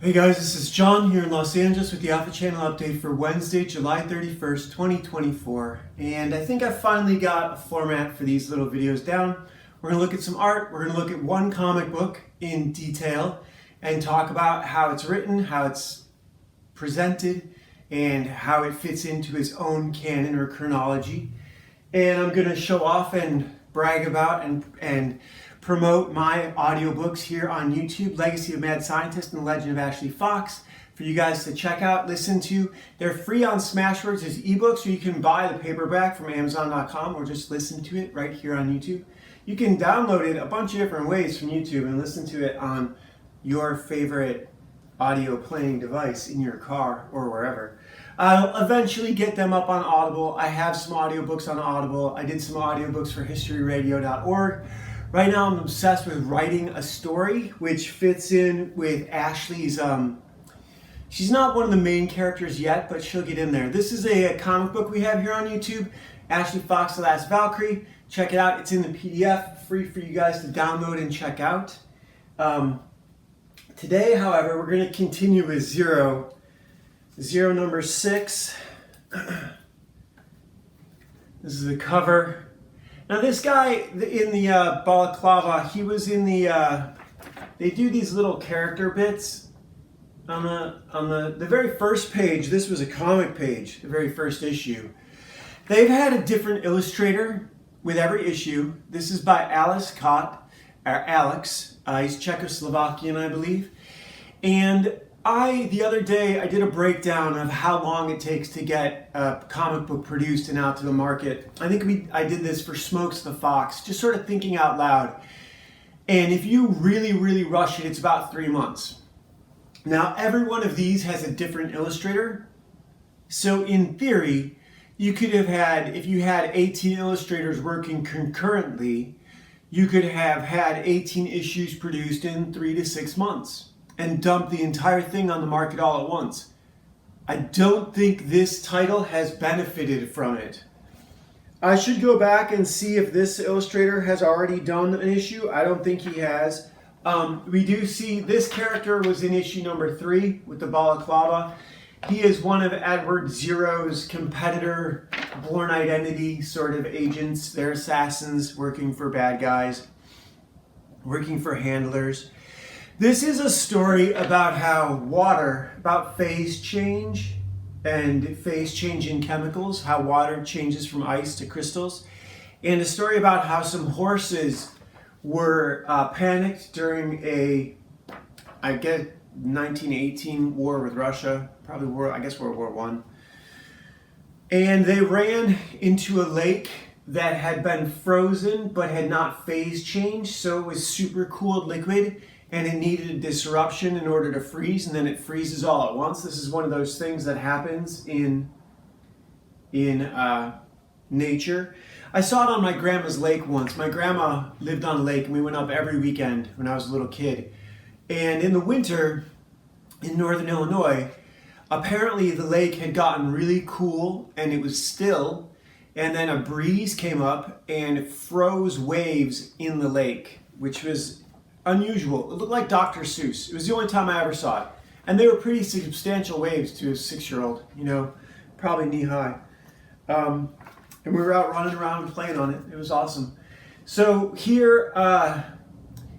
Hey guys, this is John here in Los Angeles with the Alpha Channel update for Wednesday, July 31st, 2024. And I think I finally got a format for these little videos down. We're going to look at some art, we're going to look at one comic book in detail and talk about how it's written, how it's presented, and how it fits into its own canon or chronology. And I'm going to show off and brag about and promote my audiobooks here on YouTube, Legacy of Mad Scientist and The Legend of Ashley Fox, for you guys to check out, listen to. They're free on Smashwords as ebooks, or you can buy the paperback from Amazon.com or just listen to it right here on YouTube. You can download it a bunch of different ways from YouTube and listen to it on your favorite audio playing device in your car or wherever. I'll eventually get them up on Audible. I have some audiobooks on Audible. I did some audiobooks for historyradio.org. Right now I'm obsessed with writing a story which fits in with Ashley's, she's not one of the main characters yet, but she'll get in there. This is a comic book we have here on YouTube, Ashley Fox, The Last Valkyrie. Check it out, it's in the PDF, free for you guys to download and check out. Today, however, we're going to continue with Zero number 6. This is the cover. Now this guy in the balaclava, he was in the, they do these little character bits on the very first page. This was a comic page, the very first issue. They've had a different illustrator with every issue. This is by Alex Kot, or Alex. He's Czechoslovakian, I believe. And the other day, I did a breakdown of how long it takes to get a comic book produced and out to the market. I think I did this for Smokes the Fox, just sort of thinking out loud. And if you really, really rush it, it's about 3 months. Now, every one of these has a different illustrator. So in theory, you could have had, if you had 18 illustrators working concurrently, you could have had 18 issues produced in 3 to 6 months and dump the entire thing on the market all at once. I don't think this title has benefited from it. I should go back and see if this illustrator has already done an issue. I don't think he has. We do see this character was in issue number 3 with the balaclava. He is one of Edward Zero's competitor, Born Identity sort of agents. They're assassins working for bad guys, working for handlers. This is a story about how water, about phase change and phase change in chemicals, how water changes from ice to crystals, and a story about how some horses were panicked during I guess, 1918 war with Russia, probably World War I. And they ran into a lake that had been frozen but had not phase changed, so it was super cooled liquid. And it needed a disruption in order to freeze, and then it freezes all at once. This is one of those things that happens in nature. I saw it on my grandma's lake once. My grandma lived on a lake, and we went up every weekend when I was a little kid. And in the winter, in northern Illinois, apparently the lake had gotten really cool, and it was still, and then a breeze came up and froze waves in the lake, which was unusual. It looked like Dr. Seuss. It was the only time I ever saw it. And they were pretty substantial waves to a 6-year-old, probably knee high. And we were out running around and playing on it. It was awesome. So here,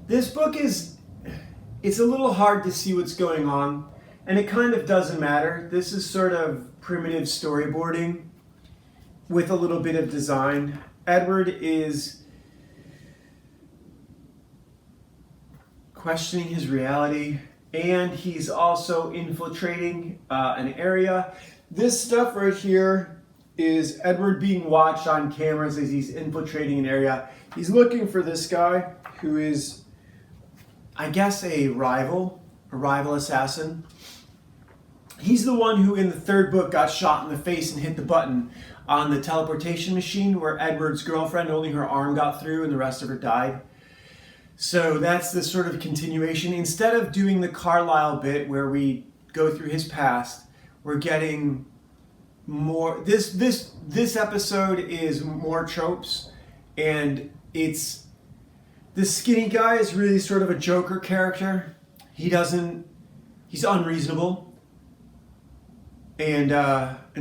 this book it's a little hard to see what's going on, and it kind of doesn't matter. This is sort of primitive storyboarding with a little bit of design. Edward is questioning his reality, and he's also infiltrating an area. This stuff right here is Edward being watched on cameras as he's infiltrating an area. He's looking for this guy who is, I guess, a rival assassin. He's the one who in the 3rd book got shot in the face and hit the button on the teleportation machine where Edward's girlfriend, only her arm got through and the rest of her died. So that's the sort of continuation. Instead of doing the Carlisle bit where we go through his past, we're getting more. This episode is more tropes, and it's the skinny guy is really sort of a Joker character. He doesn't he's unreasonable and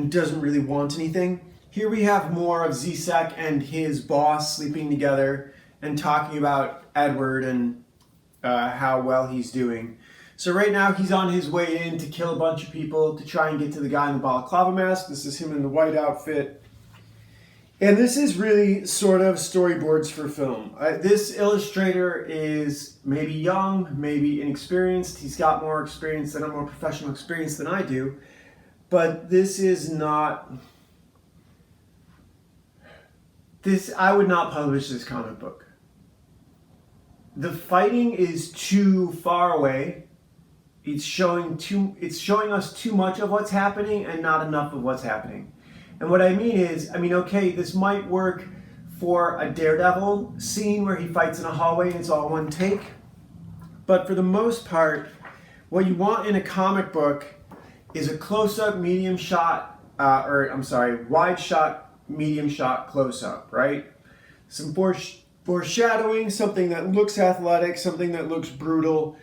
doesn't really want anything. Here we have more of Zizek and his boss sleeping together and talking about Edward and how well he's doing. So right now he's on his way in to kill a bunch of people to try and get to the guy in the balaclava mask. This is him in the white outfit. And this is really sort of storyboards for film. This illustrator is maybe young, maybe inexperienced. He's got more experience than more professional experience than I do. But this is not... I would not publish this comic book. The fighting is too far away. It's showing us too much of what's happening and not enough of what's happening. And what I mean is, okay, this might work for a Daredevil scene where he fights in a hallway and it's all one take. But for the most part, what you want in a comic book is a close-up, medium shot, wide shot, medium shot, close-up, right? Some foreshadowing, something that looks athletic, something that looks brutal.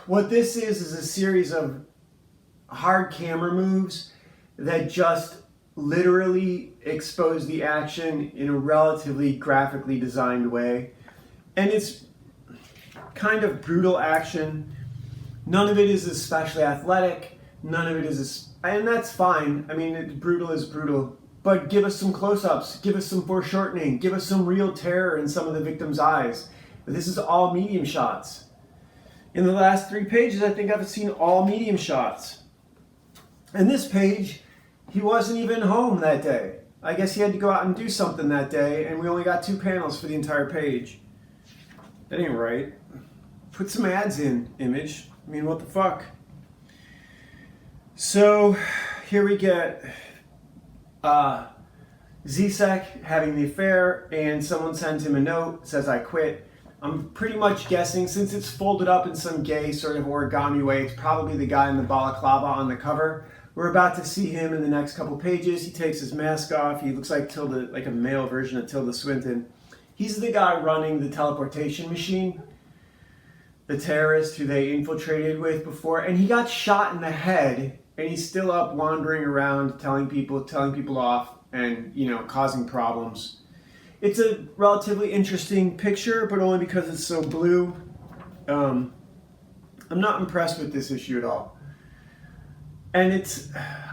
What this is a series of hard camera moves that just literally expose the action in a relatively graphically designed way. And it's kind of brutal action. None of it is especially athletic. None of it is, and that's fine. Brutal is brutal. But give us some close-ups, give us some foreshortening, give us some real terror in some of the victims' eyes. But this is all medium shots. In the last 3 pages, I think I've seen all medium shots. And this page, he wasn't even home that day. I guess he had to go out and do something that day, and we only got 2 panels for the entire page. That ain't right. Put some ads in, Image. What the fuck? So, here we get Zizek having the affair, and someone sends him a note, says, "I quit." I'm pretty much guessing, since it's folded up in some gay sort of origami way, it's probably the guy in the balaclava on the cover. We're about to see him in the next couple pages. He takes his mask off. He looks like Tilda, like a male version of Tilda Swinton. He's the guy running the teleportation machine, the terrorist who they infiltrated with before, and he got shot in the head, and he's still up wandering around telling people off and, causing problems. It's a relatively interesting picture, but only because it's so blue. I'm not impressed with this issue at all. And it's,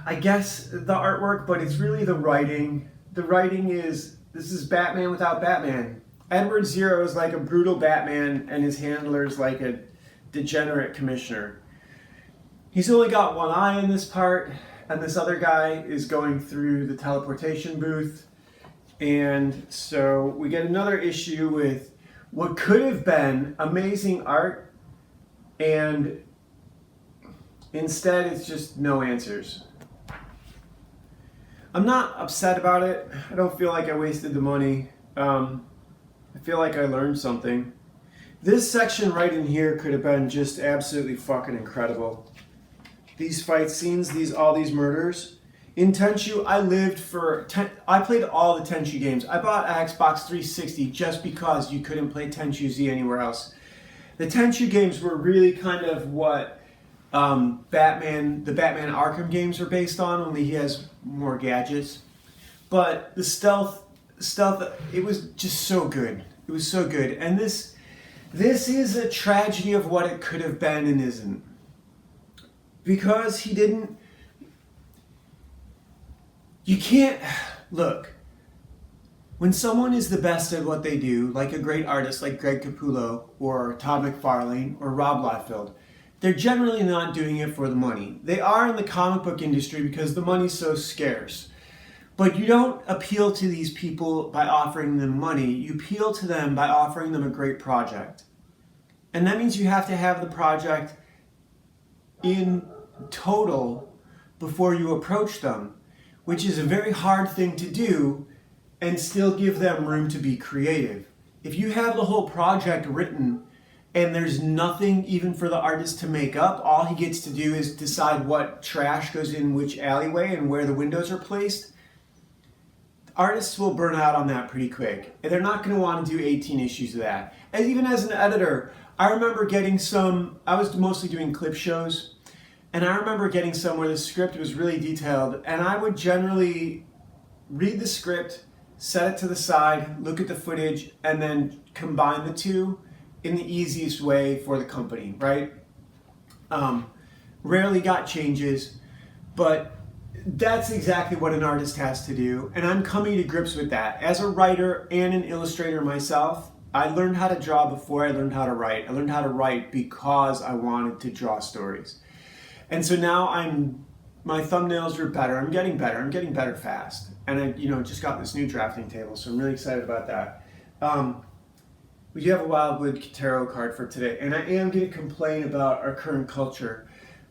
I guess, the artwork, but it's really the writing. The writing is, this is Batman without Batman. Edward Zero is like a brutal Batman, and his handler is like a degenerate commissioner. He's only got one eye in this part, and this other guy is going through the teleportation booth. And so we get another issue with what could have been amazing art, and instead it's just no answers. I'm not upset about it. I don't feel like I wasted the money. I feel like I learned something. This section right in here could have been just absolutely fucking incredible. These fight scenes, all these murders. In Tenchu, I played all the Tenchu games. I bought an Xbox 360 just because you couldn't play Tenchu Z anywhere else. The Tenchu games were really kind of what the Batman Arkham games are based on, only he has more gadgets. But the stealth, it was just so good. It was so good. And this is a tragedy of what it could have been and isn't. Because he didn't... You can't... Look, when someone is the best at what they do, like a great artist like Greg Capullo or Todd McFarlane or Rob Liefeld, they're generally not doing it for the money. They are in the comic book industry because the money's so scarce. But you don't appeal to these people by offering them money. You appeal to them by offering them a great project. And that means you have to have the project in total before you approach them, which is a very hard thing to do and still give them room to be creative. If you have the whole project written and there's nothing even for the artist to make up, all he gets to do is decide what trash goes in which alleyway and where the windows are placed, artists will burn out on that pretty quick. And they're not going to want to do 18 issues of that. And even as an editor, I remember getting I was mostly doing clip shows. And I remember getting somewhere the script was really detailed, and I would generally read the script, set it to the side, look at the footage, and then combine the two in the easiest way for the company, right? Rarely got changes, but that's exactly what an artist has to do, and I'm coming to grips with that. As a writer and an illustrator myself, I learned how to draw before I learned how to write. I learned how to write because I wanted to draw stories. And so now my thumbnails are better. I'm getting better fast. And I just got this new drafting table, so I'm really excited about that. We do have a Wildwood Tarot card for today, and I am going to complain about our current culture.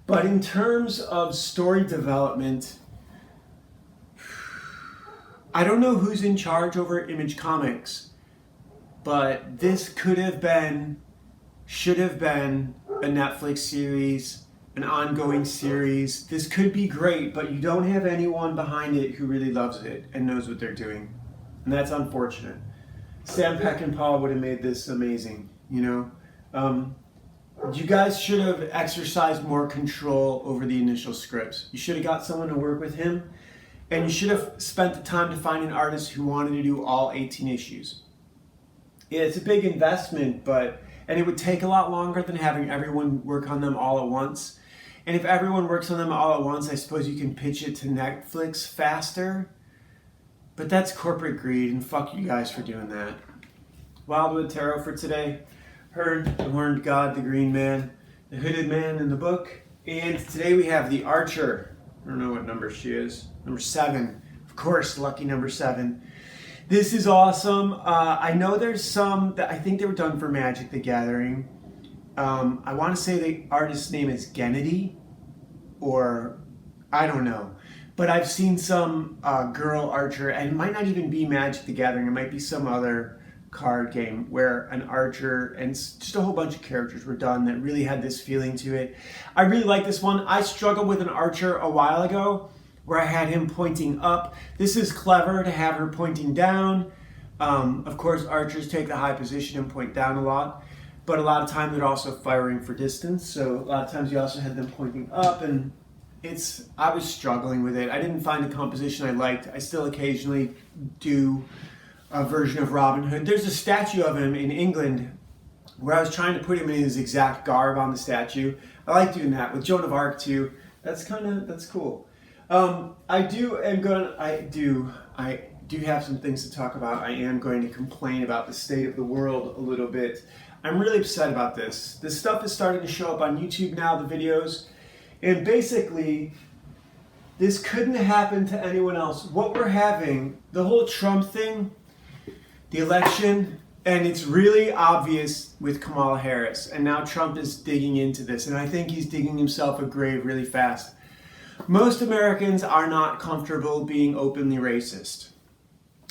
But in terms of story development, I don't know who's in charge over at Image Comics, but this should have been a Netflix series, an ongoing series. This could be great, but you don't have anyone behind it who really loves it and knows what they're doing. And that's unfortunate. Sam Peckinpah would have made this amazing, You guys should have exercised more control over the initial scripts. You should have got someone to work with him, and you should have spent the time to find an artist who wanted to do all 18 issues. Yeah, it's a big investment, and it would take a lot longer than having everyone work on them all at once. And if everyone works on them all at once, I suppose you can pitch it to Netflix faster. But that's corporate greed, and fuck you guys for doing that. Wildwood Tarot for today. Heard, the Horned God, the Green Man, the Hooded Man in the book. And today we have the Archer. I don't know what number she is. Number 7. Of course, lucky number 7. This is awesome. I know there's some that I think they were done for Magic the Gathering. I want to say the artist's name is Gennady, or I don't know. But I've seen some girl archer, and it might not even be Magic the Gathering. It might be some other card game where an archer and just a whole bunch of characters were done that really had this feeling to it. I really like this one. I struggled with an archer a while ago where I had him pointing up. This is clever to have her pointing down. Of course, archers take the high position and point down a lot, but a lot of times they're also firing for distance. So a lot of times you also had them pointing up, and I was struggling with it. I didn't find a composition I liked. I still occasionally do a version of Robin Hood. There's a statue of him in England where I was trying to put him in his exact garb on the statue. I like doing that with Joan of Arc too. That's cool. I do have some things to talk about. I am going to complain about the state of the world a little bit. I'm really upset about this. This stuff is starting to show up on YouTube now, the videos. And basically, this couldn't have happened to anyone else. What we're having, the whole Trump thing, the election, and it's really obvious with Kamala Harris. And now Trump is digging into this, and I think he's digging himself a grave really fast. Most Americans are not comfortable being openly racist,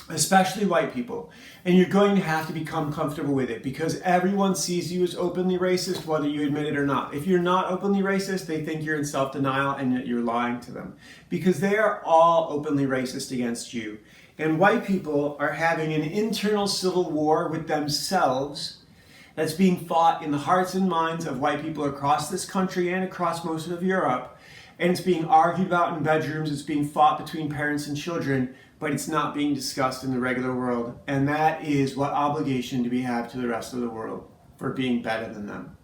especially white people. And you're going to have to become comfortable with it because everyone sees you as openly racist, whether you admit it or not. If you're not openly racist, they think you're in self-denial and that you're lying to them because they are all openly racist against you. And white people are having an internal civil war with themselves that's being fought in the hearts and minds of white people across this country and across most of Europe. And it's being argued about in bedrooms, it's being fought between parents and children, but it's not being discussed in the regular world. And that is what obligation do we have to the rest of the world for being better than them.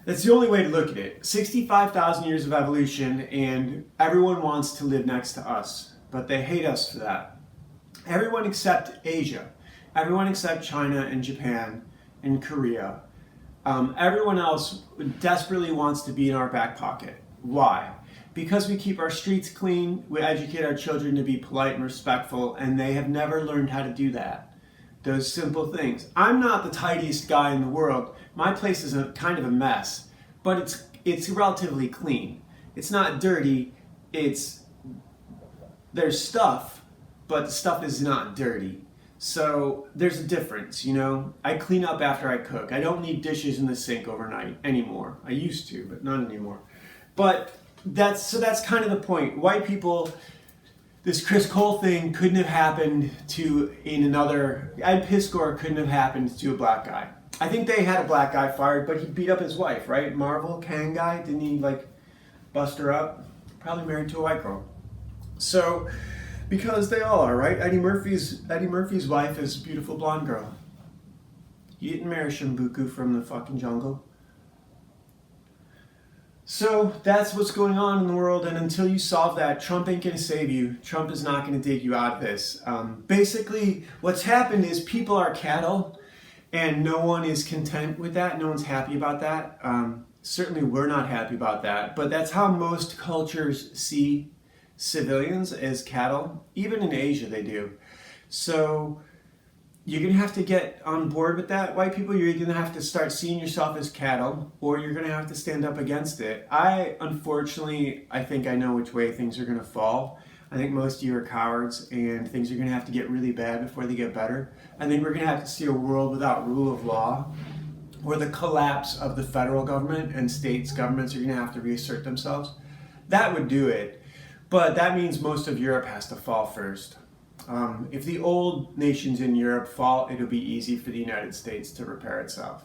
That's the only way to look at it. 65,000 years of evolution, and everyone wants to live next to us, but they hate us for that. Everyone except Asia. Everyone except China and Japan and Korea. Everyone else desperately wants to be in our back pocket. Why? Because we keep our streets clean, we educate our children to be polite and respectful, and they have never learned how to do that. Those simple things. I'm not the tidiest guy in the world. My place is kind of a mess, but it's relatively clean. It's not dirty. There's stuff, but the stuff is not dirty. So there's a difference, I clean up after I cook. I don't leave dishes in the sink overnight anymore. I used to, but not anymore. But that's kind of the point. White people, this Chris Cole thing couldn't have happened Ed Piskor couldn't have happened to a black guy. I think they had a black guy fired, but he beat up his wife, right? Marvel, Kang guy, didn't he bust her up, probably married to a white girl. So, because they all are, right? Eddie Murphy's wife is a beautiful blonde girl. You didn't marry Shimbuku from the fucking jungle. So that's what's going on in the world, and until you solve that, Trump ain't gonna save you. Trump is not gonna dig you out of this. Basically, what's happened is people are cattle, and no one is content with that. No one's happy about that. Certainly we're not happy about that, but that's how most cultures see civilians, as cattle. Even in Asia they do. So you're going to have to get on board with that, white people. You're going to have to start seeing yourself as cattle, or you're going to have to stand up against it. Unfortunately, I think I know which way things are going to fall. I think most of you are cowards, and things are going to have to get really bad before they get better. I think we're going to have to see a world without rule of law, where the collapse of the federal government and states' governments are going to have to reassert themselves. That would do it. But that means most of Europe has to fall first. If the old nations in Europe fall, it'll be easy for the United States to repair itself.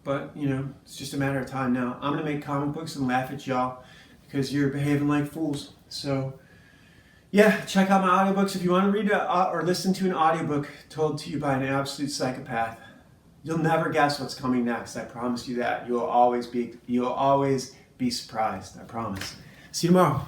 But, it's just a matter of time now. I'm going to make comic books and laugh at y'all because you're behaving like fools. So, yeah, check out my audiobooks. If you want to read or listen to an audiobook told to you by an absolute psychopath, you'll never guess what's coming next. I promise you that. You'll always be surprised. I promise. See you tomorrow.